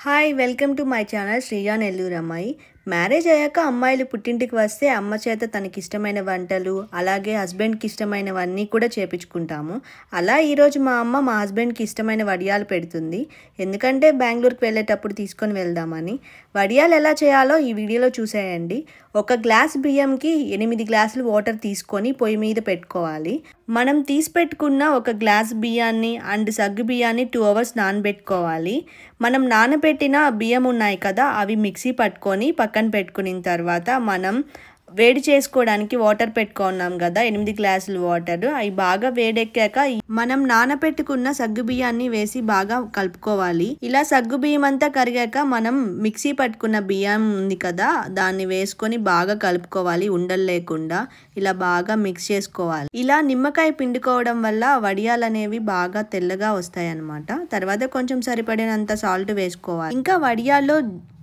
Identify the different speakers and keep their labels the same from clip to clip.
Speaker 1: Hi welcome to my channel Sreeja Nellore అమ్మాయి. Marriage అయ్యాక అమ్మాయిలు పుట్టింటికి వస్తే అమ్మ చేత తనకి ఇష్టమైన వంటలు అలాగే హస్బెండ్కి ఇష్టమైనవన్నీ కూడా చేపించుకుంటాము. అలా ఈరోజు మా అమ్మ మా హస్బెండ్కి ఇష్టమైన వడియాలు పెడుతుంది. ఎందుకంటే బెంగళూరుకి వెళ్ళేటప్పుడు తీసుకొని వెళ్దామని. వడియాలు ఎలా చేయాలో ఈ వీడియోలో చూసేయండి. ఒక గ్లాస్ బియ్యంకి 8 గ్లాసులు వాటర్ తీసుకొని పొయ్యి మీద పెట్టుకోవాలి. మనం తీసి పెట్టుకున్న ఒక గ్లాస్ బియ్యాన్ని అండ్ సగ్గు బియ్యాన్ని 2 అవర్స్ నానబెట్టుకోవాలి. మనం నానబెట్టిన బియ్యం ఉన్నాయి కదా, అవి మిక్సీ పట్టుకొని పక్కన పెట్టుకున్న తర్వాత మనం వేడి చేసుకోవడానికి వాటర్ పెట్టుకున్నాం కదా, 8 గ్లాసులు వాటర్. అవి బాగా వేడెక్కాక మనం నానబెట్టుకున్న సగ్గు బియ్యాన్ని వేసి బాగా కలుపుకోవాలి. ఇలా సగ్గు బియ్యం అంతా కరిగాక మనం మిక్సీ పట్టుకున్న బియ్యం ఉంది కదా, దాన్ని వేసుకొని బాగా కలుపుకోవాలి. ఉండలు లేకుండా ఇలా బాగా మిక్స్ చేసుకోవాలి. ఇలా నిమ్మకాయ పిండుకోవడం వల్ల వడియాలు అనేవి బాగా తెల్లగా వస్తాయి అన్నమాట. తర్వాత కొంచెం సరిపడినంత సాల్ట్ వేసుకోవాలి. ఇంకా వడియాల్లో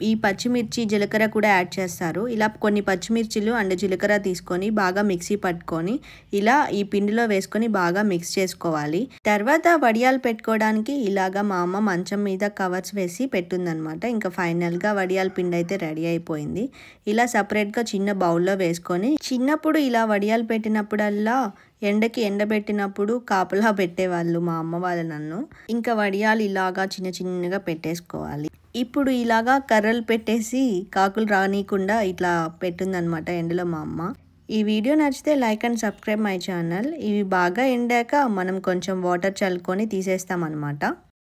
Speaker 1: ఈ పచ్చిమిర్చి జీలకర్ర కూడా యాడ్ చేస్తారు. ఇలా కొన్ని పచ్చిమిర్చిలు అండ్ జీలకర్ర తీసుకొని బాగా మిక్సీ పట్టుకొని ఇలా ఈ పిండిలో వేసుకొని బాగా మిక్స్ చేసుకోవాలి. తర్వాత వడియాలు పెట్టుకోవడానికి ఇలాగా మా అమ్మ మంచం మీద కవర్స్ వేసి పెట్టుందనమాట. ఇంకా ఫైనల్గా వడియాల పిండి అయితే రెడీ అయిపోయింది. ఇలా సపరేట్గా చిన్న బౌల్లో వేసుకొని, చిన్నప్పుడు ఇలా వడియాలు పెట్టినప్పుడల్లా ఎండకి ఎండబెట్టినప్పుడు కాపలా పెట్టేవాళ్ళు మా అమ్మ వాళ్ళు నన్ను. ఇంకా వడియాలు ఇలాగా చిన్నగా పెట్టేసుకోవాలి. ఇప్పుడు ఇలాగా కర్రలు పెట్టేసి కాకులు రానీయకుండా ఇట్లా పెట్టిందనమాట ఎండలో మా అమ్మ. ఈ వీడియో నచ్చితే like and subscribe my channel. ఇవి బాగా ఎండాక మనం కొంచెం వాటర్ చల్లుకొని తీసేస్తాం అనమాట.